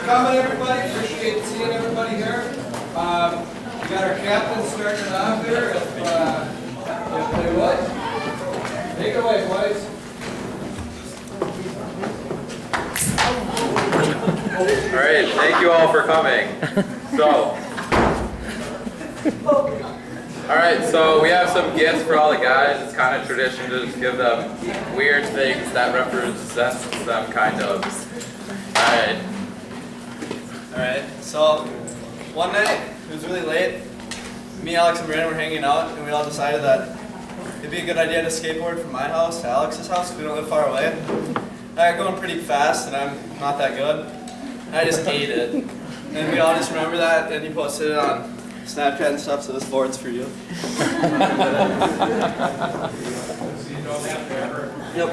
coming, everybody. Appreciate seeing everybody here. We got our captain starting it off here. If they would. Take it away, boys. All right, thank you all for coming. All right, so we have some gifts for all the guys. It's kind of tradition to just give them weird things that represent them, kind of. All right. So one night, it was really late. Me, Alex, and Brandon were hanging out, and we all decided that it'd be a good idea to skateboard from my house to Alex's house, because we don't live far away. I got going pretty fast, and I'm not that good. I just ate it. And we all just remember that, and he posted it on Snapchat and stuff, so this board's for you. Yep.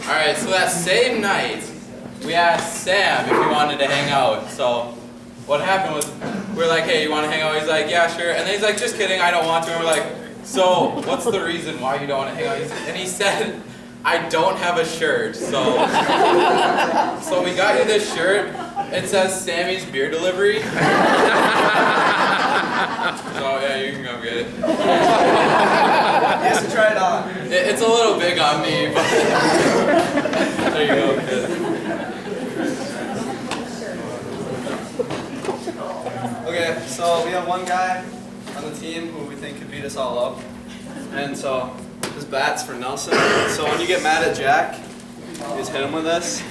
Alright, so that same night, we asked Sam if he wanted to hang out. So what happened was, we were like, hey, you want to hang out? He's like, yeah, sure. And then he's like, just kidding, I don't want to. And we're like, so what's the reason why you don't want to hang out? And he said, I don't have a shirt. So we got you this shirt. It says Sammy's beer delivery. So yeah, you can go get it. He has to try it on. It's a little big on me, but there you go, kid. Okay, so we have one guy on the team who we think could beat us all up. And so this bat's for Nelson. So when you get mad at Jack, you just hit him with this.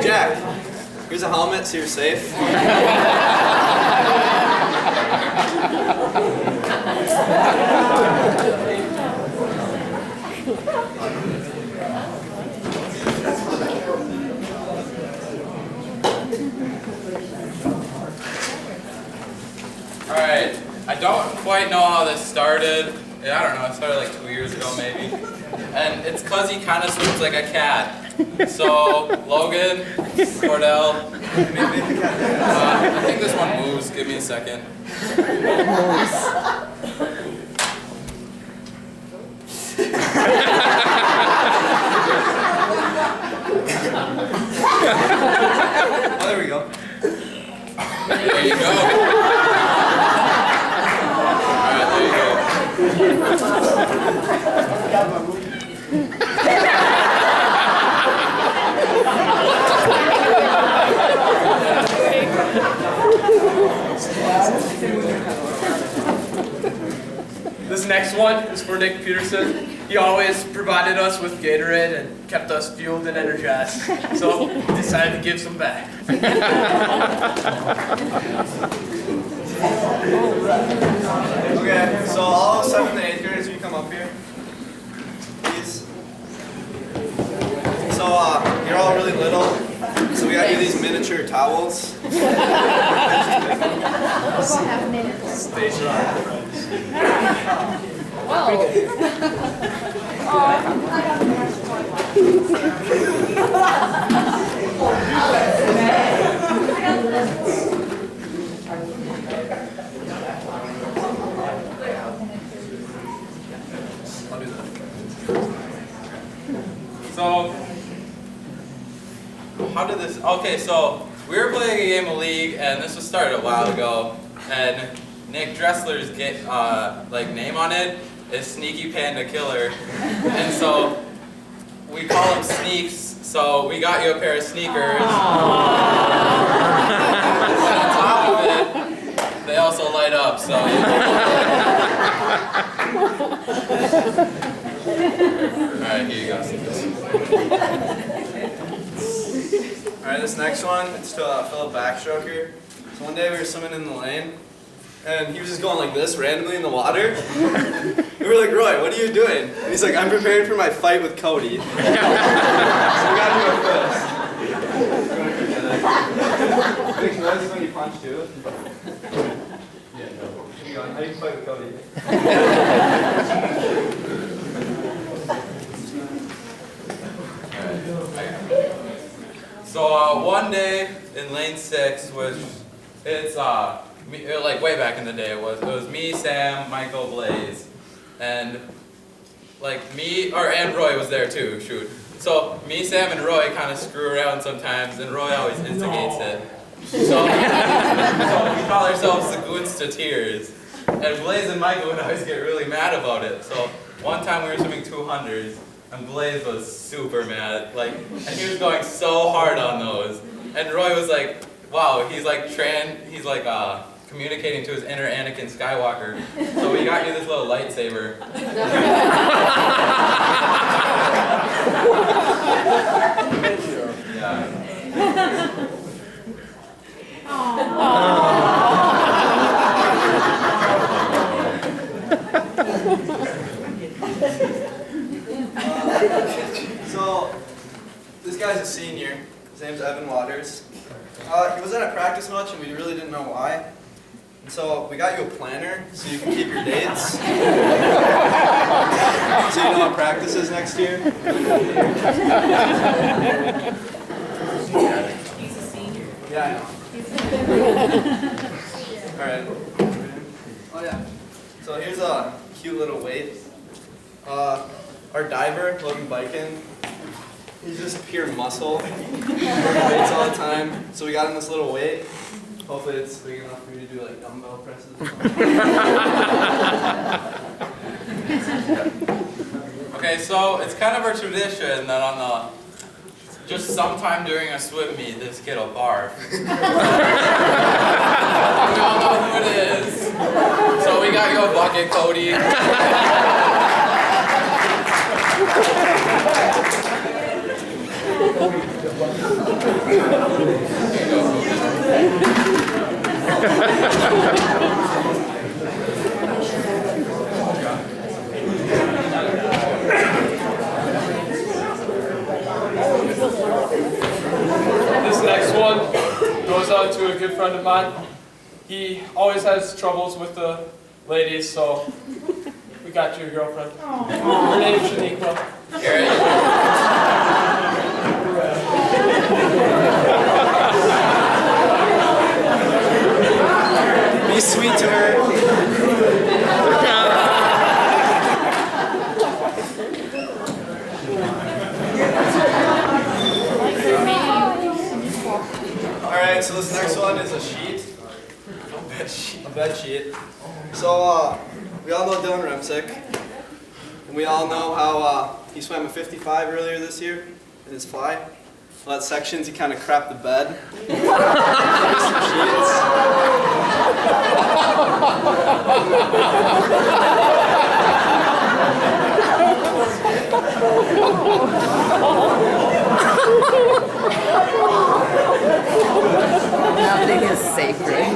Jack, here's a helmet so you're safe. Alright, I don't quite know how this started. I don't know, it started like 2 years ago maybe. And it's cause he kind of swims like a cat. So, Logan, Cordell, I think this one moves, give me a second. Oh, there we go. There you go. Alright, there you go. This next one is for Nick Peterson. He always provided us with Gatorade and kept us fueled and energized. So we decided to give some back. Okay, so all 7th and 8th graders, will you come up here? Please. So you're all really little, so we got you these miniature towels. We'll have minutes. So, how did this, okay, so we were playing a game of League, and this was started a while ago, and Nick Dressler's name on it is Sneaky Panda Killer, and so we call him Sneaks, so we got you a pair of sneakers. And on top of it, they also light up, so. Alright, here you go. Alright, this next one, it's to Philip Backstroker. So one day we were swimming in the lane, and he was just going like this randomly in the water. We were like, Roy, what are you doing? And he's like, I'm preparing for my fight with Cody. So we got to go first. Makes noises when you punch too. How do you fight with Cody? So one day in lane 6, which it's like way back in the day, it was me, Sam, Michael, Blaze, and like and Roy was there too. Shoot. So me, Sam, and Roy kind of screw around sometimes, and Roy always instigates it. So we call ourselves the Goons to Tears. And Blaze and Michael would always get really mad about it. So one time we were swimming 200s, and Blaze was super mad. And he was going so hard on those. And Roy was like, wow, he's communicating to his inner Anakin Skywalker. So we got you this little lightsaber. Yeah. So, this guy's a senior. His name's Evan Waters. He wasn't at practice much, and we really didn't know why. And so, we got you a planner so you can keep your dates. So you know what practice is next year. He's a senior. Yeah, I know. Alright. Oh, yeah. So, here's a cute little weight. Our diver, Logan Bikin, he's just pure muscle. Weights all the time. So we got him this little weight. Hopefully it's big enough for you to do like dumbbell presses or something. Okay, so it's kind of our tradition that just sometime during a swim meet, this kid will barf. We all know who it is. So we got you a bucket, Cody. This next one goes out to a good friend of mine. He always has troubles with the ladies, so we got you a girlfriend. Her name's Shaniqua. Be sweet to her. Alright, so this next one is a sheet. A bed sheet. So, we all know Dylan Remsick. And we all know how he swam a 55 earlier this year in his fly. Well, that sections he kind of crapped the bed. Some sheets. Nothing is sacred.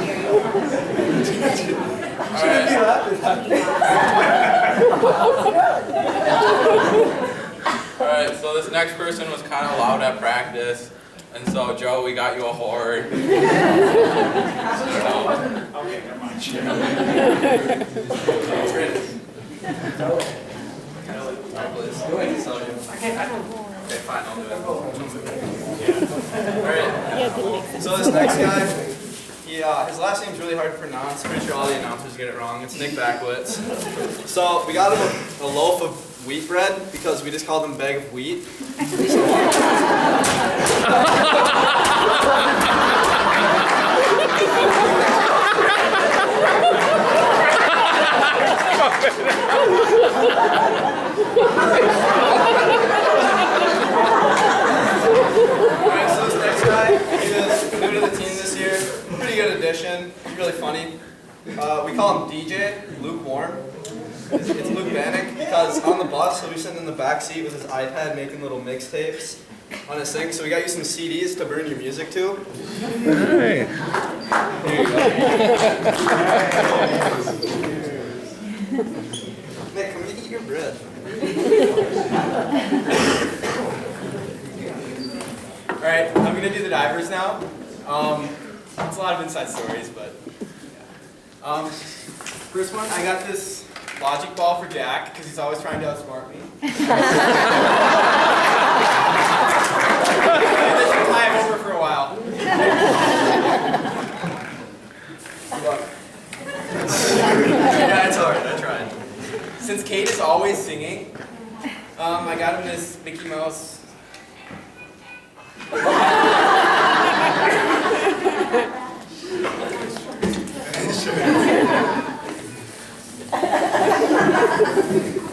Alright, so this next person was kind of loud at practice. And so, Joe, we got you a horde. Okay, come on. Okay, fine, I'll do it. Alright. So this next guy, his last name's really hard to pronounce. Pretty sure all the announcers get it wrong. It's Nick Backwitz. So we got him a loaf of wheat bread because we just called him bag of wheat. Alright, so this next guy, he is new to the team this year. Pretty good addition. He's really funny. We call him DJ, lukewarm. It's Luke Bannock because on the bus he'll be sitting in the back seat with his iPad making little mixtapes on his thing. So we got you some CDs to burn your music to. Hey. Here you go. Nick, come eat your bread. Alright, I'm going to do the divers now. It's a lot of inside stories, but yeah. First one, I got this logic ball for Jack, because he's always trying to outsmart me. This will tie him over for a while. Good luck. since Kate is always singing, I got him this Mickey Mouse.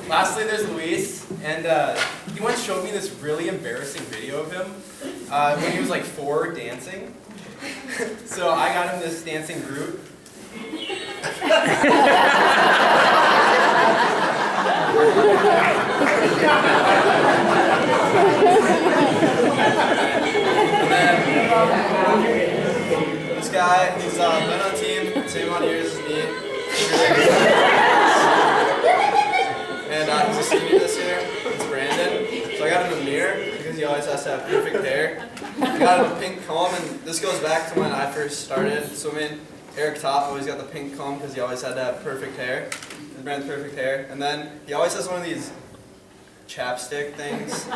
Lastly, there's Luis, and he once showed me this really embarrassing video of him when he was like 4 dancing. So I got him this dancing Groot. And then this guy, he's been on the team, same amount of years as me. And he's a senior this year. It's Brandon. So I got him a mirror because he always has to have perfect hair. I got him a pink comb, and this goes back to when I first started swimming. Eric Top always got the pink comb because he always had to have perfect hair. And Brandon's perfect hair. And then he always has one of these chapstick things.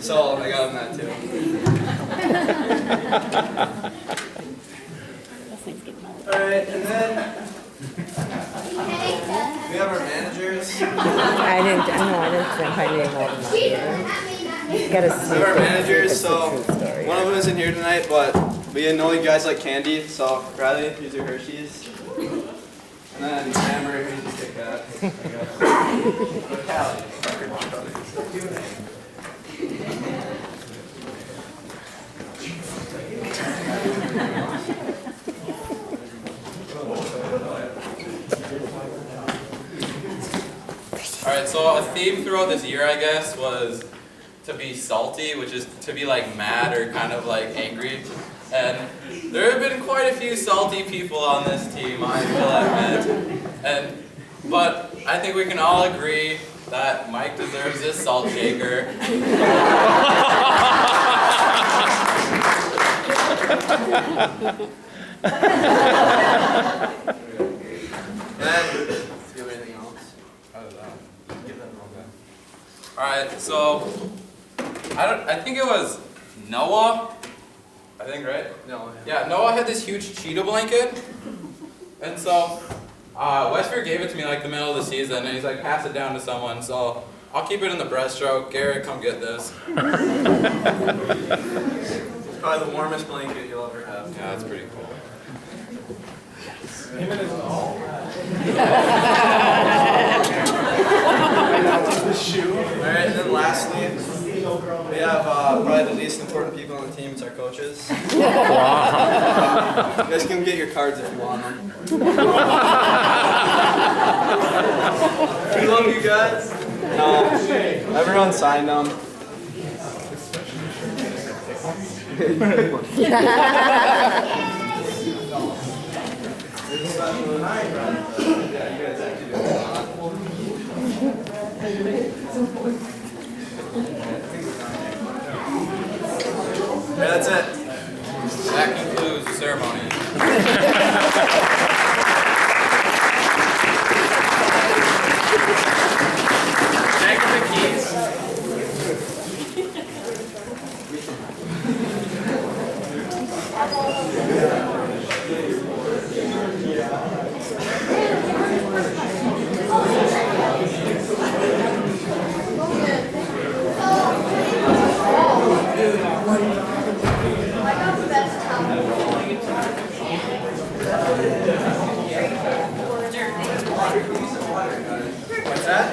So I got him that too. Alright, and then we have our managers. I didn't spend my name on that either. Gotta see. We have our managers, so one of them isn't here tonight, but we didn't know you guys like candy, so Riley, here's your Hershey's. And then Amber, here's your Kit Kat. Callie. Alright, so a theme throughout this year, I guess, was to be salty, which is to be like mad or kind of like angry. And there have been quite a few salty people on this team, I will admit. But I think we can all agree that Mike deserves this salt shaker. Alright, so I think it was Noah. I think, right? No. Yeah, Noah had this huge cheetah blanket. And so Westford gave it to me like the middle of the season, and he's like, pass it down to someone. So I'll keep it in the breaststroke. Garrett, come get this. It's probably the warmest blanket you'll ever have. Yeah, that's pretty cool. Alright, and then lastly, we have probably the least important people on the team, it's our coaches. You guys can get your cards if you want them. We love you guys. No, everyone signed them. Yeah, that's it. That concludes the ceremony. Thank you for the keys. What's that?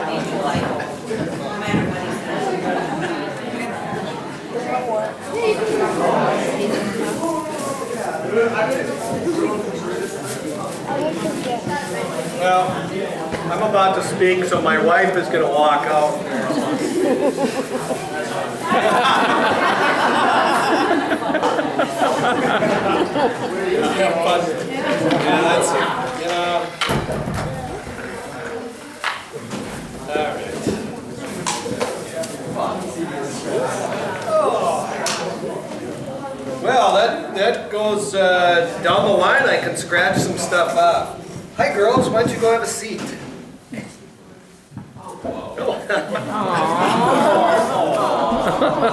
Well, I'm about to speak, so my wife is going to walk out. Yeah, that's it. Get up. Well, that goes down the line. I can scratch some stuff up. Hi, girls. Why don't you go have a seat? I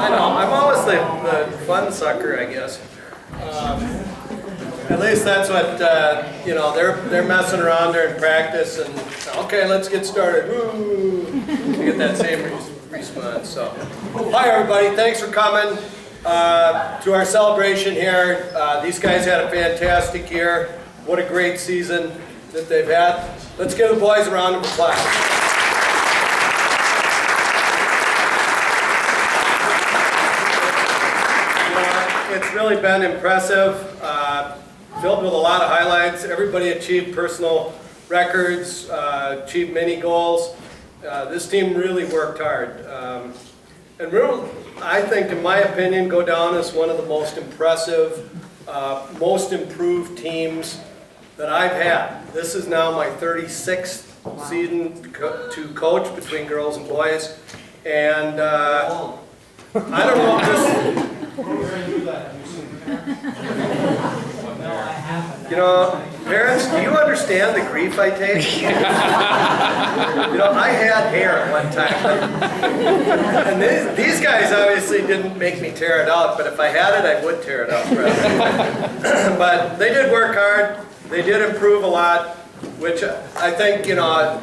know. I'm always the fun sucker, I guess. At least that's what, you know, they're messing around there in practice and, okay, let's get started. Woo! You get that same response. So, hi everybody, thanks for coming to our celebration here. These guys had a fantastic year. What a great season that they've had. Let's give the boys a round of applause. It's really been impressive, filled with a lot of highlights. Everybody achieved personal records, achieved mini goals. This team really worked hard. And really, I think, in my opinion, go down as one of the most impressive, most improved teams that I've had. This is now my 36th season to coach between girls and boys. And I don't know if this... You know, parents, do you understand the grief I take? You know, I had hair at one time. And these guys obviously didn't make me tear it out, but if I had it, I would tear it out. But they did work hard. They did improve a lot, which I think, you know,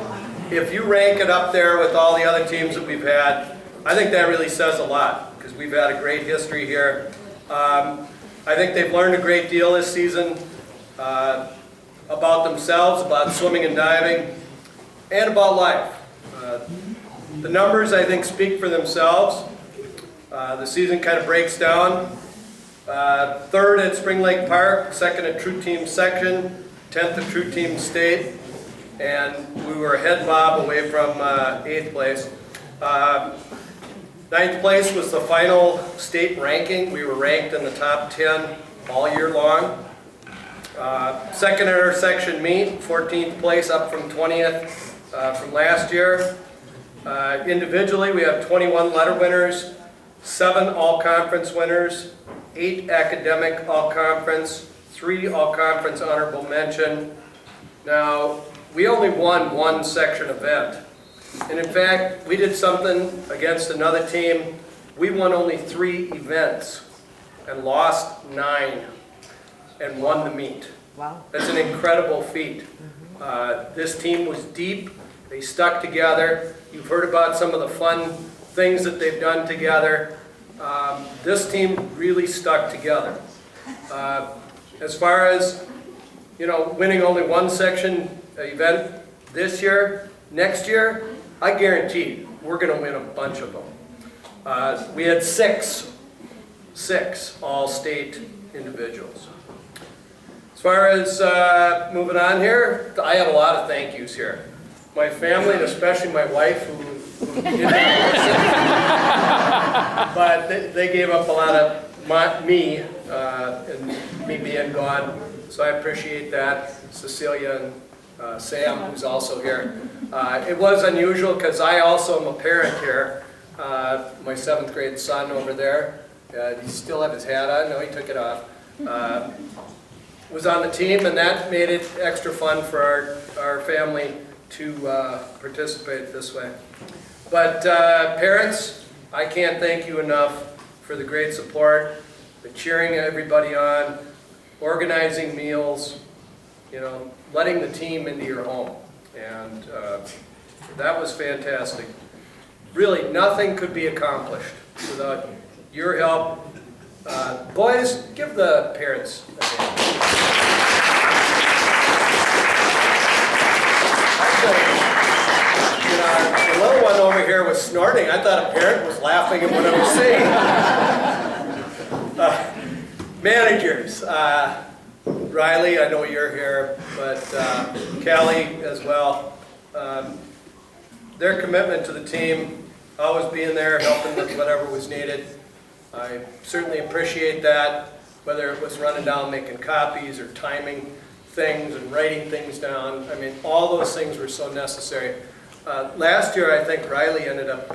if you rank it up there with all the other teams that we've had, I think that really says a lot, because we've had a great history here. I think they've learned a great deal this season about themselves, about swimming and diving, and about life. The numbers, I think, speak for themselves. The season kind of breaks down. Third at Spring Lake Park, second at True Team Section, 10th at True Team State, and we were a head bob away from 8th place. 9th place was the final state ranking. We were ranked in the top 10 all year long. Second at our section meet, 14th place, up from 20th from last year. Individually, we have 21 letter winners, 7 all-conference winners, 8 academic all-conference, 3 all-conference honorable mention. Now, we only won 1 section event. And in fact, we did something against another team. We won only 3 events and lost 9 and won the meet. Wow. That's an incredible feat. This team was deep. They stuck together. You've heard about some of the fun things that they've done together. This team really stuck together. As far as, you know, winning only 1 section event this year, next year, I guarantee we're going to win a bunch of them. We had 6 all-state individuals. As far as moving on here, I have a lot of thank yous here. My family, and especially my wife, who didn't but they gave up a lot of me and me being gone, so I appreciate that. Cecilia and Sam, who's also here. It was unusual because I also am a parent here. My 7th grade son over there, he still have his hat on? No, he took it off. Was on the team, and that made it extra fun for our family to participate this way. But parents, I can't thank you enough for the great support, the cheering everybody on, organizing meals, you know, letting the team into your home. And that was fantastic. Really, nothing could be accomplished without your help. Boys, give the parents a hand. Actually, you know, the little one over here was snorting. I thought a parent was laughing at what I was saying. Managers. Riley, I know you're here, but Callie as well. Their commitment to the team, always being there, helping with whatever was needed. I certainly appreciate that, whether it was running down making copies or timing things and writing things down. I mean, all those things were so necessary. Last year, I think Riley ended up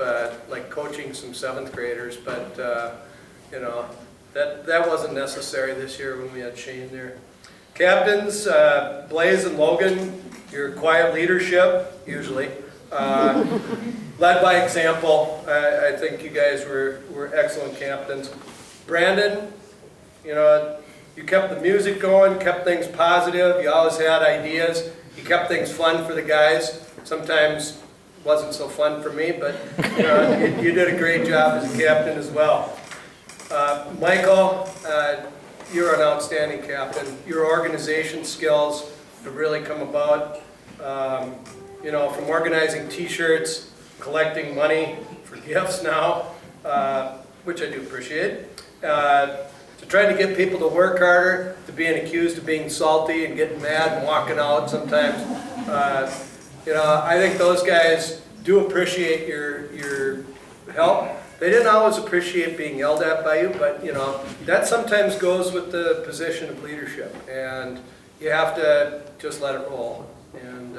like coaching some 7th graders, but you know, that wasn't necessary this year when we had Shane there. Captains, Blaze and Logan, your quiet leadership, usually. Led by example. I think you guys were excellent captains. Brandon, you know, You kept the music going, kept things positive, you always had ideas, you kept things fun for the guys. Sometimes wasn't so fun for me, but you know, you did a great job as a captain as well. Michael, you're an outstanding captain. Your organization skills have really come about. You know, from organizing t-shirts, collecting money for gifts now, which I do appreciate, to trying to get people to work harder, to being accused of being salty and getting mad and walking out sometimes. You know, I think those guys do appreciate your help. They didn't always appreciate being yelled at by you, but you know, that sometimes goes with the position of leadership, and you have to just let it roll. And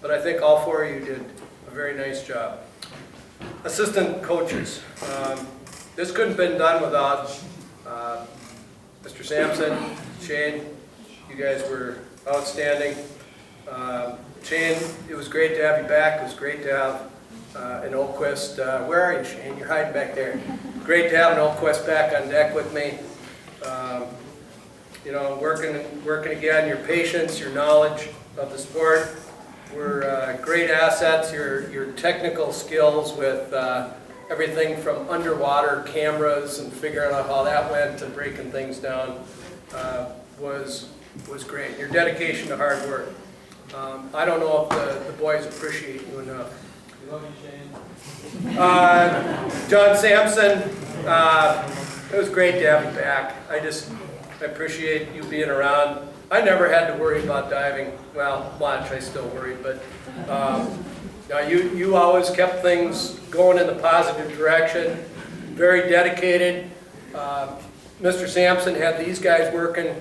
but I think all four of you did a very nice job. Assistant coaches. This couldn't have been done without Mr. Sampson, Shane. You guys were outstanding. Shane, it was great to have you back. It was great to have an Oakquist. Where are you, Shane? You're hiding back there. Great to have an Oakquist back on deck with me. You know, working again. Your patience, your knowledge of the sport were great assets. Your technical skills with everything from underwater cameras and figuring out how that went to breaking things down was great. Your dedication to hard work. I don't know if the boys appreciate you enough. We love you, Shane. John Sampson, it was great to have you back. I appreciate you being around. I never had to worry about diving. Well, much, I still worry, but you always kept things going in the positive direction, very dedicated. Mr. Sampson had these guys working,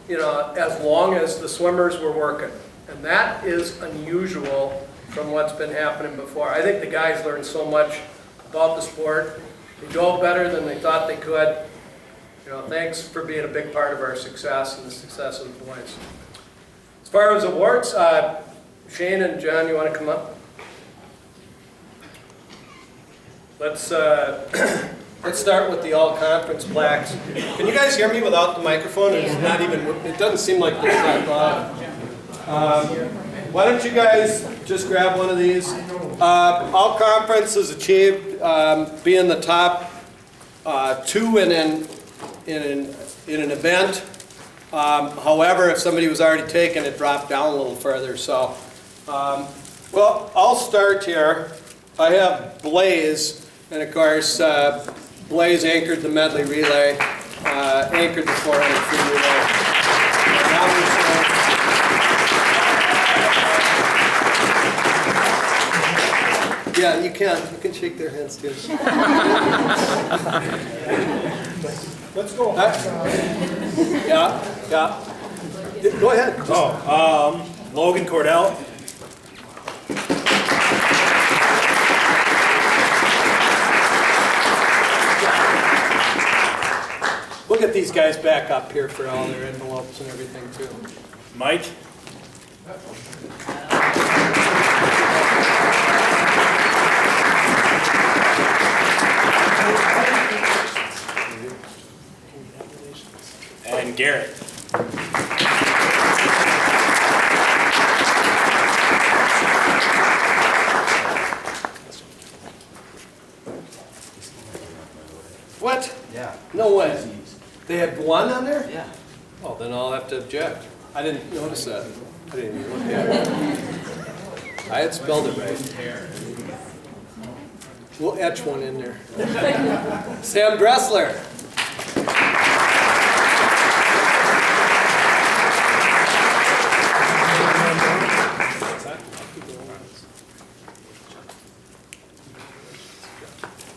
you know, as long as the swimmers were working. And that is unusual from what's been happening before. I think the guys learned so much about the sport. They dove better than they thought they could. You know, thanks for being a big part of our success and the success of the boys. As far as awards, Shane and John, you want to come up? Let's start with the all-conference plaques. Can you guys hear me without the microphone? It's not even. It doesn't seem like it's that loud. Why don't you guys just grab one of these? All conference has achieved being the top two in an event. However, if somebody was already taken, it dropped down a little further. So, well, I'll start here. I have Blaze, and of course, Blaze anchored the medley relay, anchored the 400 free relay. Yeah, you can shake their hands too. Let's go. Yeah. Go ahead. Logan Cordell. We'll get these guys back up here for all their envelopes and everything too. Mike. And Garrett. What? Yeah. No way. They had one on there? Yeah. Oh, then I'll have to object. I didn't notice that. I didn't even look at it. I had spelled it right. We'll etch one in there. Sam Dressler.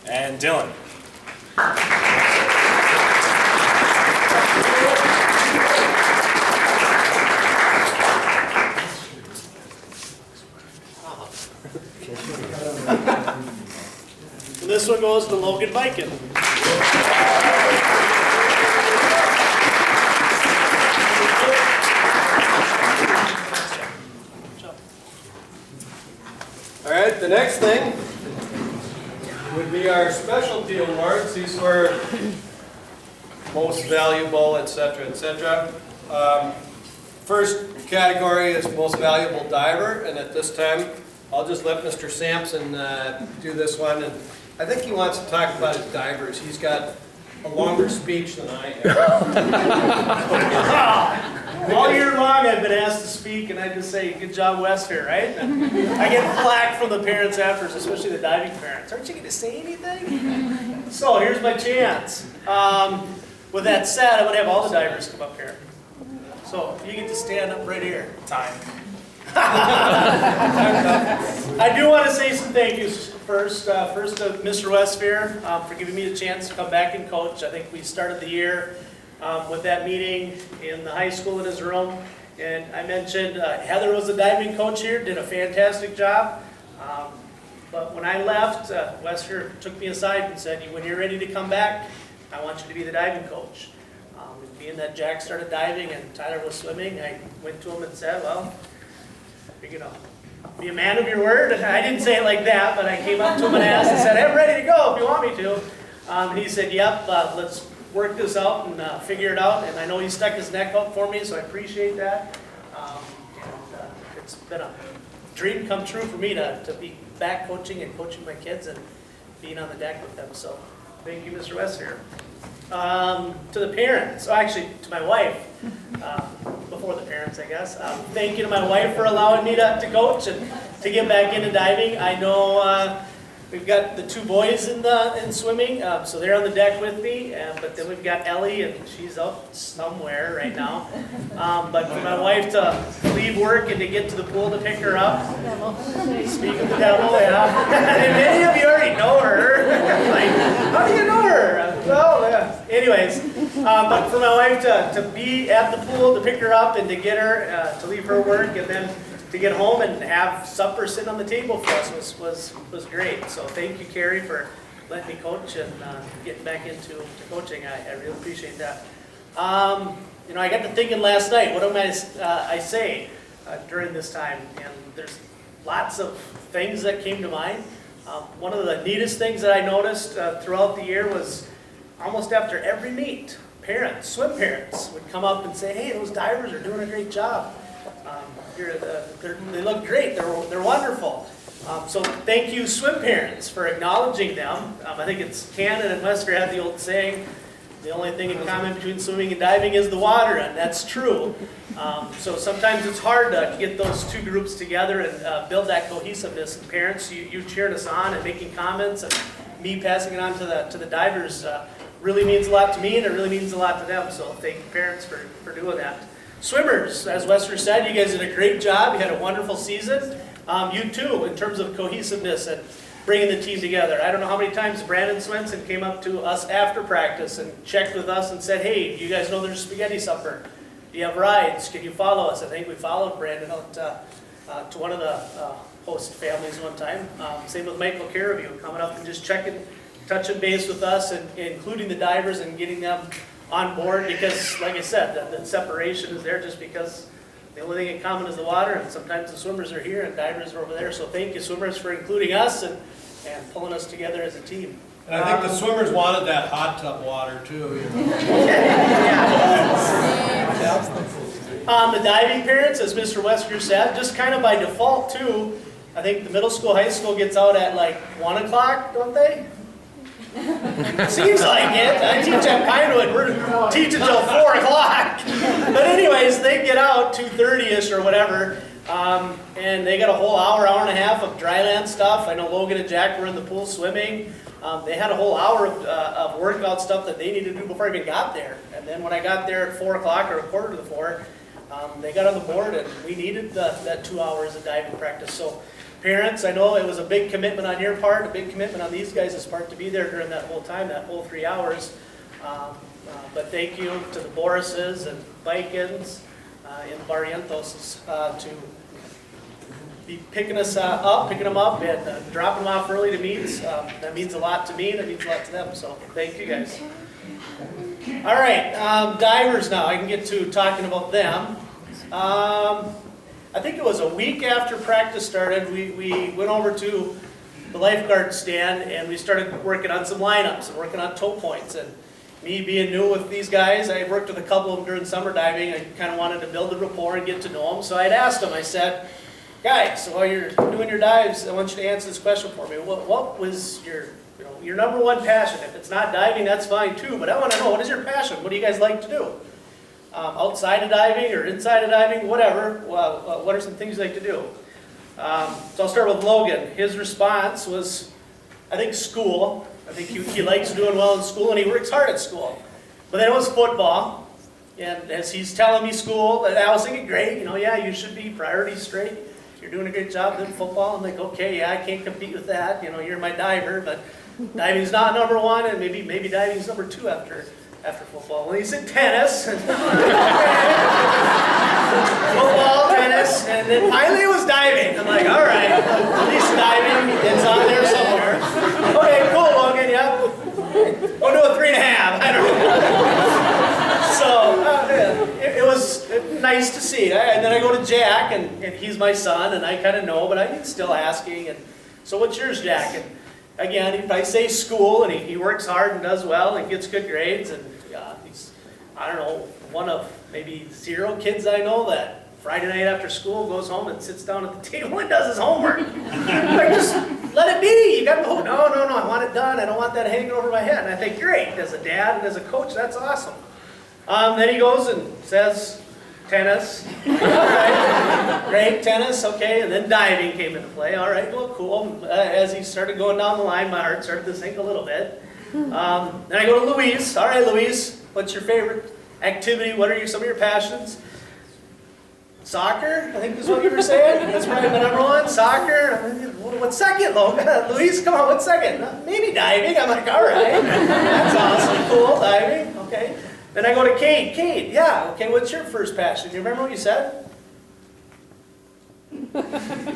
And Dylan. This one goes to Logan Viken. All right, the next thing would be our specialty awards. These were most valuable, etc., etc. First category is most valuable diver, and at this time, I'll just let Mr. Sampson do this one. And I think he wants to talk about his divers. He's got a longer speech than I have. All year long I've been asked to speak, and I just say, good job, Westfair, right? And I get flack from the parents afterwards, especially the diving parents. Aren't you going to say anything? So here's my chance. With that said, I'm going to have all the divers come up here. So you get to stand up right here. Time. I do want to say some thank yous first. First to Mr. Westfair for giving me a chance to come back and coach. I think we started the year with that meeting in the high school in his room. And I mentioned Heather was the diving coach here, did a fantastic job. But when I left, Westfair took me aside and said, when you're ready to come back, I want you to be the diving coach. Being that Jack started diving and Tyler was swimming, I went to him and said, well, you're going to be a man of your word. I didn't say it like that, but I came up to him and asked and said, I'm ready to go if you want me to. And he said, yep, let's work this out and figure it out. And I know he stuck his neck out for me, so I appreciate that. It's been a dream come true for me to be back coaching and coaching my kids and being on the deck with them. So thank you, Mr. Westfair. To the parents, actually to my wife, before the parents, I guess. Thank you to my wife for allowing me to coach and to get back into diving. I know we've got the two boys in swimming, so they're on the deck with me. But then we've got Ellie, and she's out somewhere right now. But for my wife to leave work and to get to the pool to pick her up, speak of the devil, yeah. And many of you already know her. Like, how do you know her? Well, yeah. Anyways, but for my wife to be at the pool, to pick her up and to get her, to leave her work, and then to get home and have supper sitting on the table for us was great. So thank you, Carrie, for letting me coach and getting back into coaching. I really appreciate that. I got to thinking last night, what am I say during this time? And there's lots of things that came to mind. One of the neatest things that I noticed throughout the year was almost after every meet, swim parents would come up and say, hey, those divers are doing a great job. They look great, they're wonderful. So thank you, swim parents, for acknowledging them. I think it's Canada and Westfair have the old saying, the only thing in common between swimming and diving is the water, and that's true. So sometimes it's hard to get those two groups together and build that cohesiveness. And parents, you cheering us on and making comments, and me passing it on to the divers really means a lot to me, and it really means a lot to them. So thank you, parents, for doing that. Swimmers, as Westfair said, you guys did a great job. You had a wonderful season. You too, in terms of cohesiveness and bringing the team together. I don't know how many times Brandon Swenson came up to us after practice and checked with us and said, hey, do you guys know there's spaghetti supper? Do you have rides? Can you follow us? I think we followed Brandon out to one of the host families one time. Same with Michael Caraview, coming up and just touching base with us, and including the divers and getting them on board, because like I said, the separation is there just because the only thing in common is the water, and sometimes the swimmers are here and divers are over there. So thank you, swimmers, for including us and pulling us together as a team. And I think the swimmers wanted that hot tub water too. The diving parents, as Mr. Wesker said, just kind of by default too, I think the middle school, high school gets out at like 1 o'clock, don't they? Seems like it. I teach at Pinewood. We're teaching till 4 o'clock. But anyways, they get out 2:30ish or whatever, and they got a whole hour and a half of dry land stuff. I know Logan and Jack were in the pool swimming. They had a whole hour of workout stuff that they needed to do before I even got there. And then when I got there at 4 o'clock or 3:45, they got on the board, and we needed that 2 hours of diving practice. So parents, I know it was a big commitment on your part, a big commitment on these guys' part to be there during that whole time, that whole 3 hours. But thank you to the Borises and Vikings and Barrientos to be picking them up and dropping them off early to meets. That means a lot to me, and it means a lot to them. So thank you guys. All right, divers now. I can get to talking about them. I think it was a week after practice started, we went over to the lifeguard stand and we started working on some lineups and working on toe points. And me being new with these guys, I worked with a couple of them during summer diving. I kind of wanted to build a rapport and get to know them. So I'd asked them, I said, guys, so while you're doing your dives, I want you to answer this question for me. What was your number one passion? If it's not diving, that's fine too, but I want to know, what is your passion? What do you guys like to do? Outside of diving or inside of diving, whatever. What are some things you like to do? So I'll start with Logan. His response was, I think school. I think he likes doing well in school and he works hard at school. But then it was football. And as he's telling me school, and I was thinking, great, yeah, you should be priority straight. You're doing a great job in football. I'm like, okay, yeah, I can't compete with that. You're my diver, but diving's not number one, and maybe diving's number two after football. Well, he said tennis. Football, tennis, and then finally it was diving. I'm like, all right, at least diving is on there somewhere. Okay, cool, Logan, yeah. We'll do a 3.5. I don't know. So it was nice to see. And then I go to Jack, and he's my son, and I kind of know, but I'm still asking. And so what's yours, Jack? And again, he'd probably say school, and he works hard and does well and gets good grades. And he's, I don't know, one of maybe 0 kids I know that Friday night after school goes home and sits down at the table and does his homework. Like, just let it be. You got to, no, I want it done. I don't want that hanging over my head. And I think, great, as a dad and as a coach, that's awesome. Then he goes and says, tennis. All right. Great, tennis, okay. And then diving came into play. All right, well, cool. As he started going down the line, my heart started to sink a little bit. Then I go to Louise. All right, Louise, what's your favorite activity? What are some of your passions? Soccer, I think is what you were saying. That's probably my number one. Soccer. What's second, Louise? Come on, what's second? Maybe diving. I'm like, all right. That's awesome. Cool, diving. Okay. Then I go to Kate. Kate, yeah. Okay, what's your first passion? Do you remember what you said?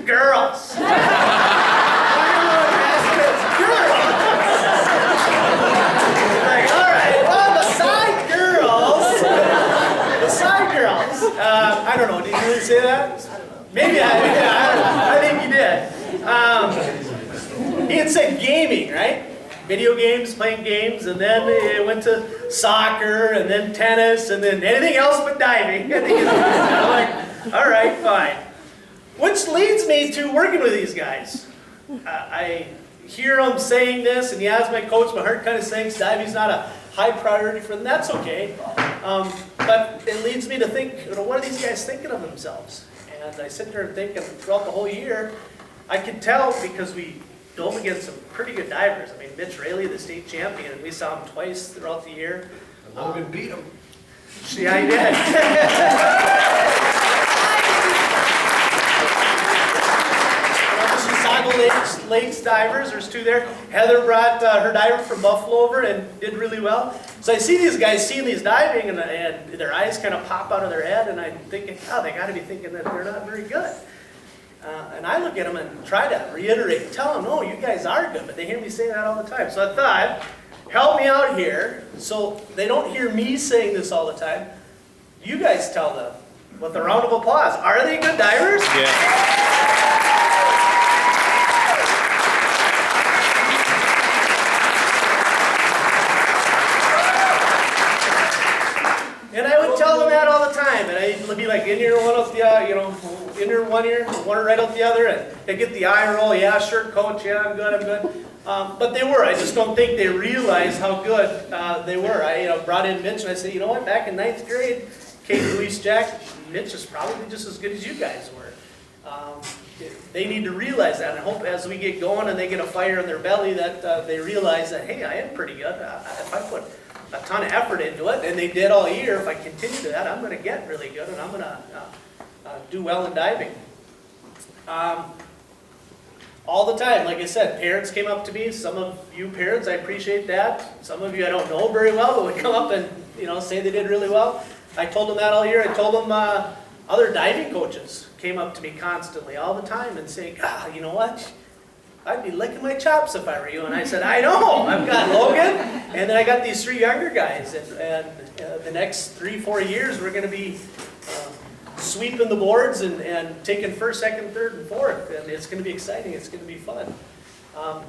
Girls. I don't know what passion is. Girls. Like, all right. Well, the side girls. I don't know. Did you really say that? Maybe I don't know. I think you did. He had said gaming, right? Video games, playing games, and then it went to soccer, and then tennis, and then anything else but diving. I'm like, all right, fine. Which leads me to working with these guys. I hear them saying this, and as my coach, my heart kind of sinks. Diving's not a high priority for them. That's okay. But it leads me to think, what are these guys thinking of themselves? And I sit there and think, and throughout the whole year, I could tell because we dove against some pretty good divers. I mean, Mitch Raley, the state champion, and we saw him twice throughout the year. Logan beat him. Yeah, he did. Lakes divers, there's 2 there. Heather brought her diver from Buffalo over and did really well. So I see these guys seeing these diving, and their eyes kind of pop out of their head, and I'm thinking, oh, they got to be thinking that they're not very good. And I look at them and try to reiterate, tell them, no, you guys are good, but they hear me say that all the time. So I thought, help me out here so they don't hear me saying this all the time. You guys tell them with a round of applause. Are they good divers? Yeah. And I would tell them that all the time, and I'd be like, in here, one out the, in here, one ear, one right out the other, and they get the eye roll, yeah, sure, coach, yeah, I'm good. But they were. I just don't think they realized how good they were. I brought in Mitch, and I said, you know what, back in 9th grade, Kate, Luis, Jack, Mitch is probably just as good as you guys were. They need to realize that, and I hope as we get going and they get a fire in their belly that they realize that, hey, I am pretty good. If I put a ton of effort into it, and they did all year, if I continue to that, I'm going to get really good, and I'm going to do well in diving. All the time, like I said, parents came up to me. Some of you parents, I appreciate that. Some of you I don't know very well, but would come up and say they did really well. I told them that all year. I told them other diving coaches came up to me constantly, all the time, and saying, you know what? I'd be licking my chops if I were you. And I said, I know. I've got Logan, and then I got these 3 younger guys. And the next 3-4 years, we're going to be sweeping the boards and taking 1st, 2nd, 3rd, and 4th. And it's going to be exciting. It's going to be fun.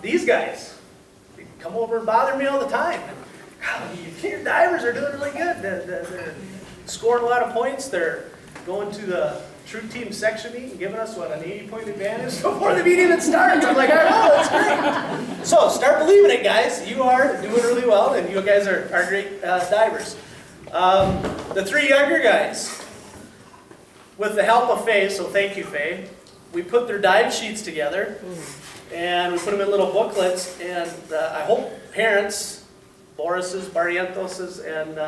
These guys, they come over and bother me all the time. your divers are doing really good. They're scoring a lot of points. They're going to the true team section meet and giving us, what, an 80-point advantage before the meet even starts. I'm like, I know, that's great. So start believing it, guys. You are doing really well, and you guys are great divers. The 3 younger guys, with the help of Faye, so thank you, Faye, we put their dive sheets together, and we put them in little booklets, and I hope parents, Boris's, Barrientos's, and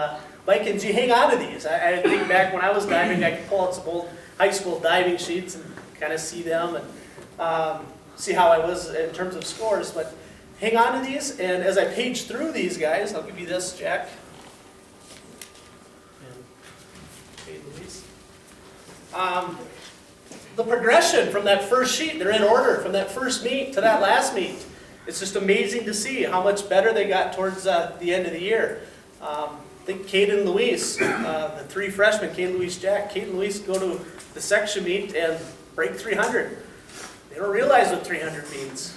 Vikings, you hang on to these. I think back when I was diving, I could pull out some old high school diving sheets and kind of see them and see how I was in terms of scores, but hang on to these, and as I page through these guys, I'll give you this, Jack. And Louise. The progression from that first sheet, they're in order, from that first meet to that last meet. It's just amazing to see how much better they got towards the end of the year. I think Kate and Luis, the 3 freshmen, Kate, Luis, Jack, Kate and Luis go to the section meet and break 300. They don't realize what 300 means.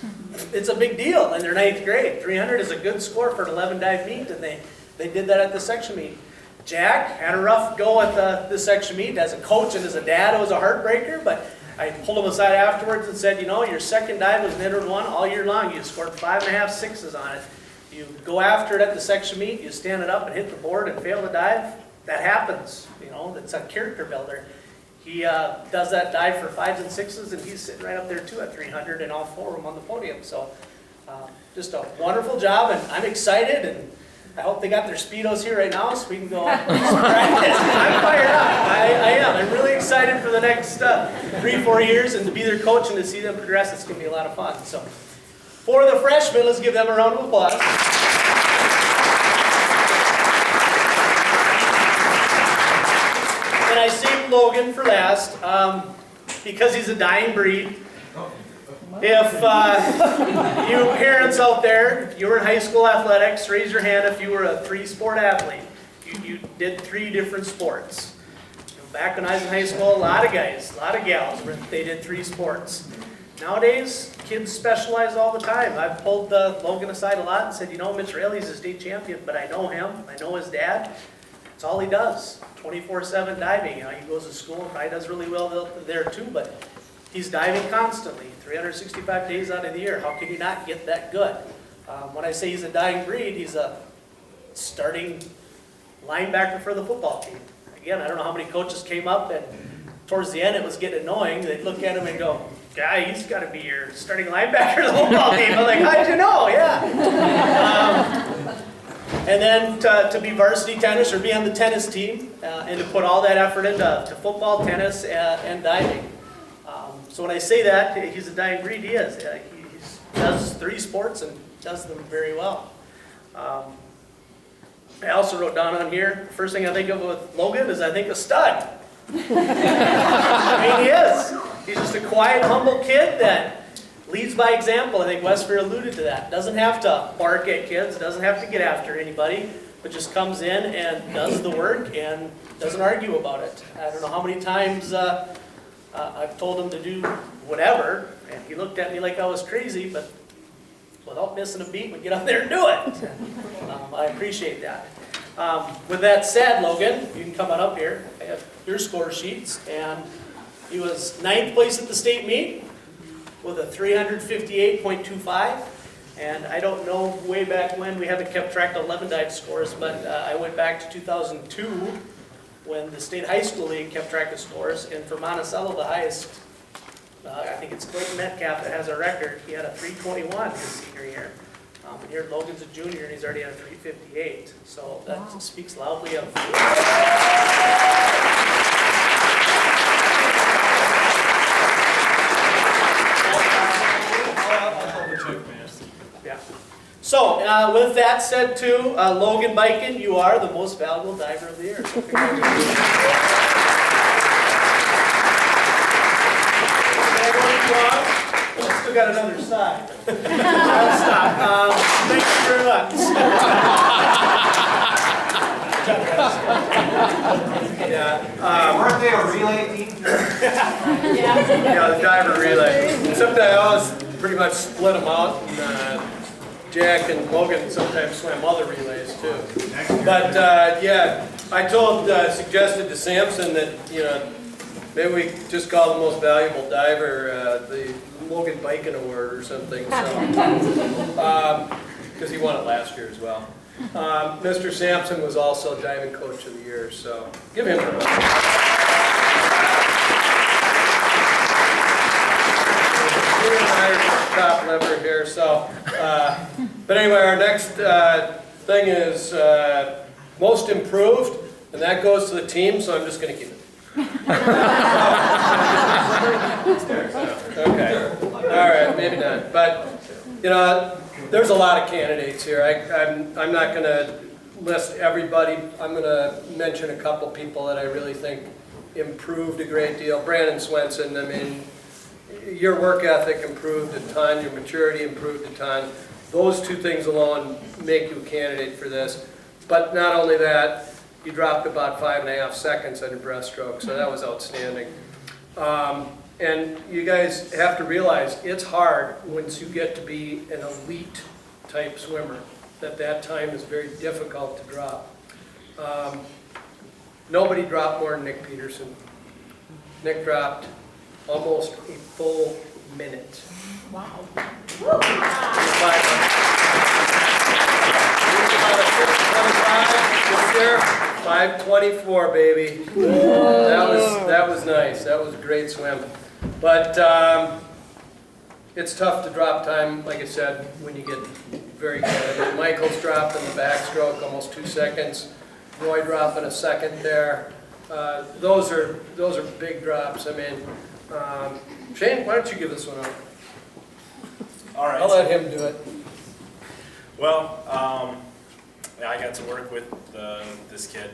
It's a big deal in their 9th grade. 300 is a good score for an 11 dive meet, and they did that at the section meet. Jack had a rough go at the section meet. As a coach and as a dad, it was a heartbreaker, but I pulled him aside afterwards and said, you know, your second dive was an entered 1 all year long. You scored 5.5 6s on it. You go after it at the section meet, you stand it up and hit the board and fail to dive. That happens, you know, that's a character builder. He does that dive for 5s and 6s, and he's sitting right up there too at 300, and all 4 of them on the podium. So just a wonderful job, and I'm excited, and I hope they got their Speedos here right now so we can go practice. I'm fired up. I am. I'm really excited for the next 3-4 years and to be their coach and to see them progress. It's going to be a lot of fun. So for the freshmen, let's give them a round of applause. And I saved Logan for last because he's a dying breed. If you parents out there, if you were in high school athletics, raise your hand if you were a 3-sport athlete. You did 3 different sports. You know, back when I was in high school, a lot of guys, a lot of gals, they did 3 sports. Nowadays, kids specialize all the time. I've pulled Logan aside a lot and said, you know, Mitch Raley's a state champion, but I know him, I know his dad. That's all he does, 24/7 diving. You know, he goes to school and probably does really well there too, but he's diving constantly, 365 days out of the year. How can you not get that good? When I say he's a dying breed, he's a starting linebacker for the football team. Again, I don't know how many coaches came up, and towards the end it was getting annoying. They'd look at him and go, guy, he's got to be your starting linebacker for the football team. I'm like, how'd you know? Yeah. And then to be varsity tennis or be on the tennis team and to put all that effort into football, tennis, and diving. So when I say that, he's a dying breed, he is. He does 3 sports and does them very well. I also wrote down on here, the first thing I think of with Logan is I think a stud. I mean, he is. He's just a quiet, humble kid that leads by example. I think Westfair alluded to that. Doesn't have to bark at kids, doesn't have to get after anybody, but just comes in and does the work and doesn't argue about it. I don't know how many times I've told him to do whatever, and he looked at me like I was crazy, but without missing a beat, we get out there and do it. I appreciate that. With that said, Logan, you can come on up here. I have your score sheets, and he was 9th place at the state meet with a 358.25, and I don't know way back when, we haven't kept track of 11 dive scores, but I went back to 2002 when the state high school league kept track of scores, and for Monticello, the highest, I think it's Clayton Metcalf that has a record. He had a 321 his senior year. And here Logan's a junior and he's already at a 358. So that speaks loudly of. Yeah. So with that said too, Logan Biken, you are the most valuable diver of the year. So congratulations. Still got another side. I'll stop. Thank you very much. Yeah. Weren't they a relay team? Yeah, the diver relay. Except I always pretty much split them out. And, Jack and Logan sometimes swam other relays too. But yeah, I suggested to Sampson that, maybe we just call the most valuable diver the Logan Biken Award or something. So, because he won it last year as well. Mr. Sampson was also Diving Coach of the Year, so give him a round. Top lever here. So, but anyway, our next thing is most improved, and that goes to the team. So I'm just going to keep it. Okay. All right. Maybe not. But there's a lot of candidates here. I'm not going to list everybody. I'm going to mention a couple people that I really think improved a great deal. Brandon Swenson. I mean, your work ethic improved a ton, your maturity improved a ton. Those two things alone make you a candidate for this. But not only that, you dropped about 5.5 seconds on your breaststroke, so that was outstanding. And you guys have to realize it's hard once you get to be an elite type swimmer, that time is very difficult to drop. Nobody dropped more than Nick Peterson. Nick dropped almost a full minute. Wow. 5:24, baby. That was nice. That was a great swim. But it's tough to drop time, like I said, when you get very good. Michael's dropped in the backstroke almost 2 seconds. Roy dropping a second there. Those are big drops. I mean, Shane, why don't you give this one up? All right. I'll let him do it. Well, yeah, I got to work with this kid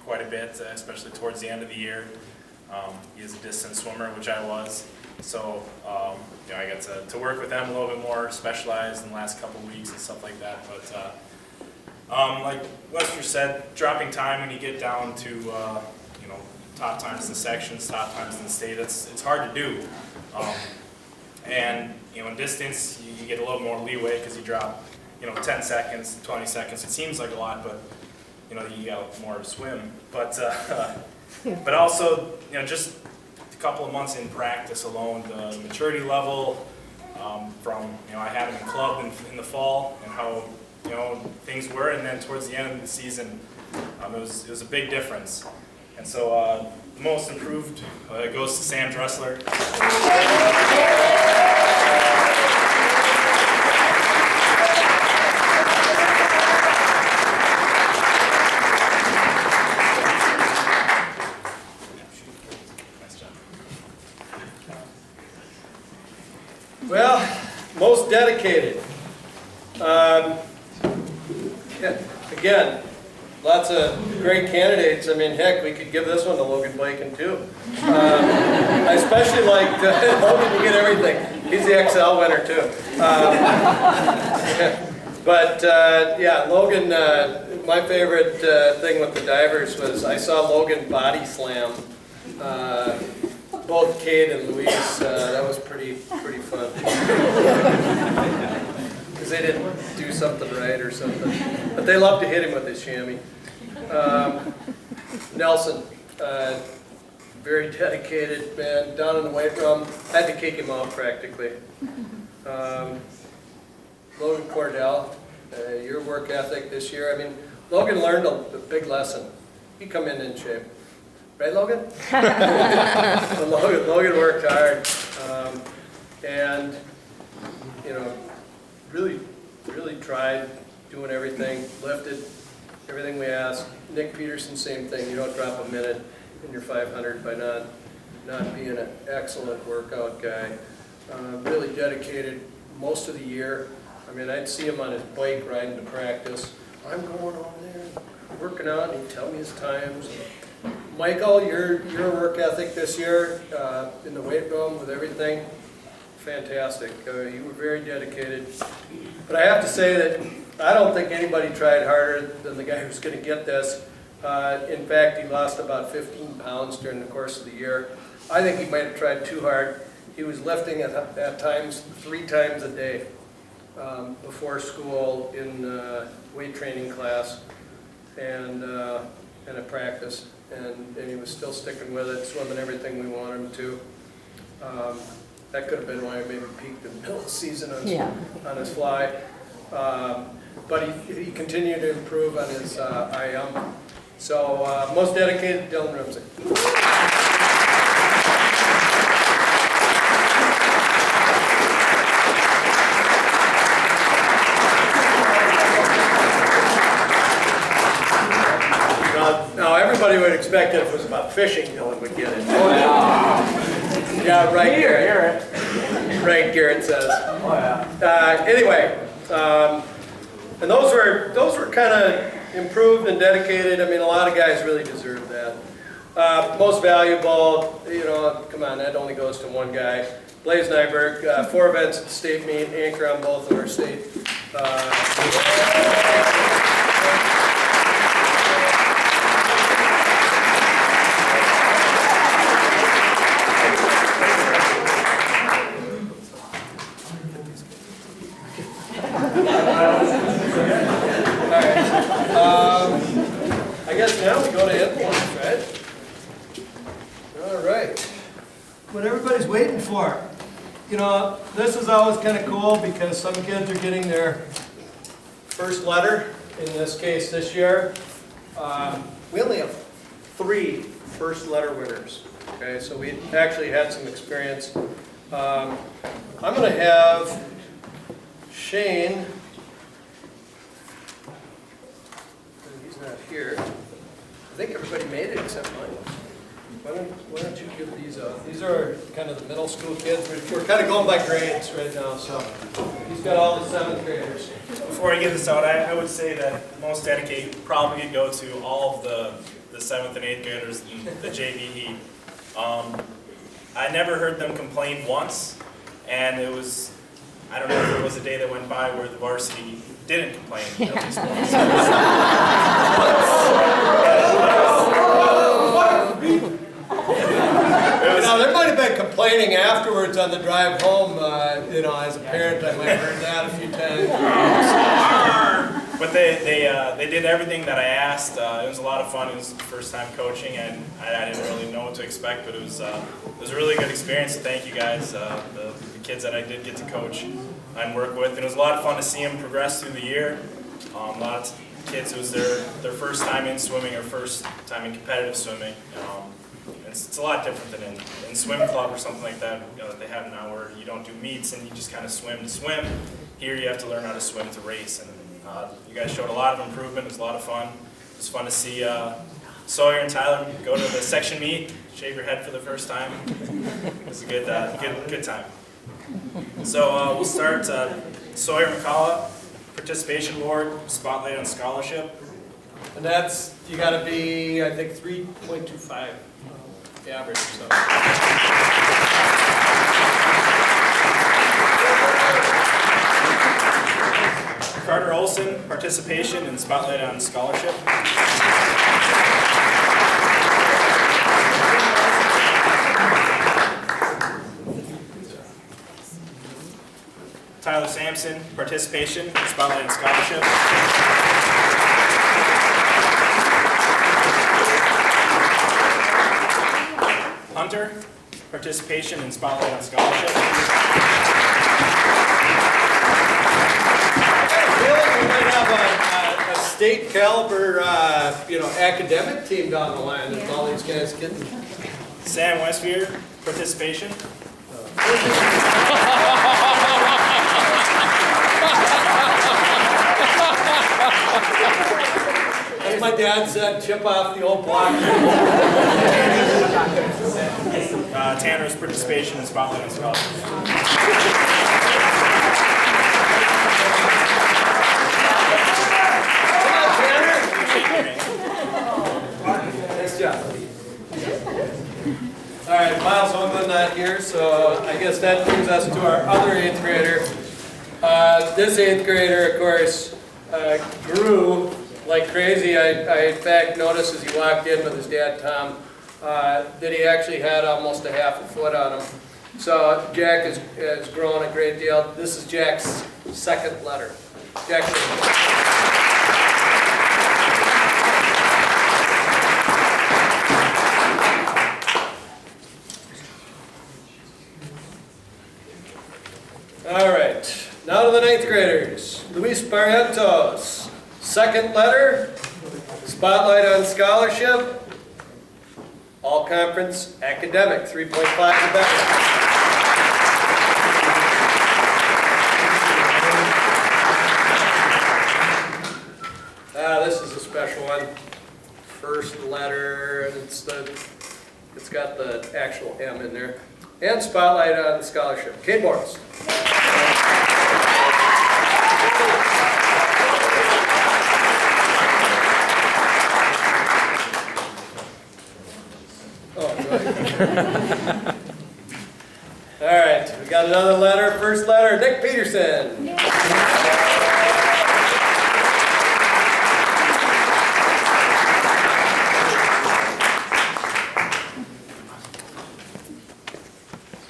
quite a bit, especially towards the end of the year. He is a distance swimmer, which I was. So, I got to work with him a little bit more specialized in the last couple of weeks and stuff like that. But like Lester said, dropping time when you get down to top times in the sections, top times in the state, it's hard to do. And in distance, you get a little more leeway because you drop 10 seconds, 20 seconds. It seems like a lot, but you got more to swim. But but also just a couple of months in practice alone, the maturity level from I had him in club in the fall and how things were, and then towards the end of the season, it was a big difference. And so the most improved goes to Sam Dressler. Well, most dedicated. Again, lots of great candidates. I mean, heck, we could give this one to Logan Biken too. I especially liked Logan to get everything. He's the XL winner too. But yeah, Logan, my favorite thing with the divers was I saw Logan body slam both Kate and Louise. That was pretty fun. Because they didn't do something right or something. But they love to hit him with his chamois. Nelson, very dedicated man, down in the weight room. Had to kick him out practically. Logan Cordell, your work ethic this year. I mean, Logan learned a big lesson. You come in shape. Right, Logan? Logan worked hard. And, really tried doing everything, lifted everything we asked. Nick Peterson, same thing. You don't drop a minute in your 500 by not being an excellent workout guy. Really dedicated most of the year. I mean, I'd see him on his bike riding to practice. I'm going over there, working out, and he'd tell me his times. Michael, your work ethic this year in the weight room with everything, fantastic. You were very dedicated. But I have to say that I don't think anybody tried harder than the guy who's going to get this. In fact, he lost about 15 pounds during the course of the year. I think he might have tried too hard. He was lifting at times 3 times a day. before school in weight training class and a practice, and he was still sticking with it, swimming everything we wanted him to. That could have been why he maybe peaked in the middle of the season on his fly. But he continued to improve on his IM. So most dedicated, Dylan Ramsey. Now everybody would expect that if it was about fishing, Dylan would get it. Yeah, right, Garrett. Right, Garrett says. Anyway, and those were kind of improved and dedicated. I mean, a lot of guys really deserve that. Most valuable, you know, come on, that only goes to one guy. Blaze Nyberg, 4 events at the state meet, anchor on both of our state. I guess now we go to influence, right? All right. What everybody's waiting for. You know, this is always kind of cool because some kids are getting their first letter, in this case this year. We only have 3 first letter winners. Okay, so we actually had some experience. I'm going to have Shane. He's not here. I think everybody made it except mine. Why don't you give these out? These are kind of the middle school kids. We're kind of going by grades right now, so he's got all the 7th graders. Before I give this out, I would say that most dedicated probably could go to all of the 7th and 8th graders in the JV heat. I never heard them complain once, and it was, I don't know if there was a day that went by where the varsity didn't complain at least once. You know, there might have been complaining afterwards on the drive home. You know, as a parent, I might have heard that a few times. But they did everything that I asked. It was a lot of fun. It was the first time coaching, and I didn't really know what to expect. But it was a really good experience. So thank you guys, the kids that I did get to coach and work with. And it was a lot of fun to see them progress through the year. A lot of kids, it was their first time in swimming or first time in competitive swimming. It's a lot different than in swim club or something like that, you know, that they have now, where you don't do meets and you just kind of swim to swim. Here you have to learn how to swim to race, and you guys showed a lot of improvement. It was a lot of fun. It was fun to see Sawyer and Tyler go to the section meet, shave your head for the first time. It was a good time. So we'll start. Sawyer McCullough, participation award, spotlight on scholarship. And that's, you got to be, I think, 3.25 average. So. Carter Olson, participation and spotlight on scholarship. Tyler Sampson, participation, spotlight and scholarship. Hunter, participation and spotlight on scholarship. I feel like we might have a state caliber, you know, academic team down the line with all these guys getting. Sam Westfield, participation. As my dad said, chip off the old block. Tanner's participation and spotlight on scholarship. Nice job. All right, Miles Hoagland not here, so I guess that brings us to our other 8th grader. This 8th grader, of course, grew like crazy. I in fact noticed as he walked in with his dad, Tom, that he actually had almost a half a foot on him. So Jack has grown a great deal. This is Jack's second letter. Jackson. All right, now to the ninth graders. Luis Barrientos, second letter, spotlight on scholarship, all conference academic, 3.5 and better. This is a special one. First letter, and it's got the actual M in there. And spotlight on scholarship. Kate Morris. Oh, good. All right, we got another letter. First letter, Nick Peterson.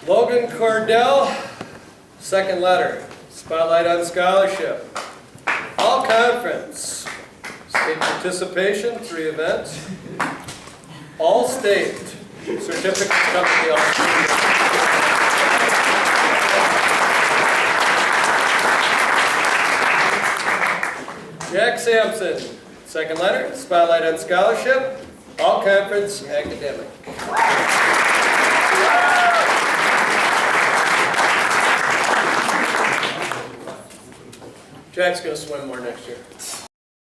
Logan Cordell, second letter, spotlight on scholarship, all conference, state participation, 3 events, all state, certificate company all state. Jack Sampson, second letter, spotlight on scholarship, all conference, academic. Jack's going to swim more next year.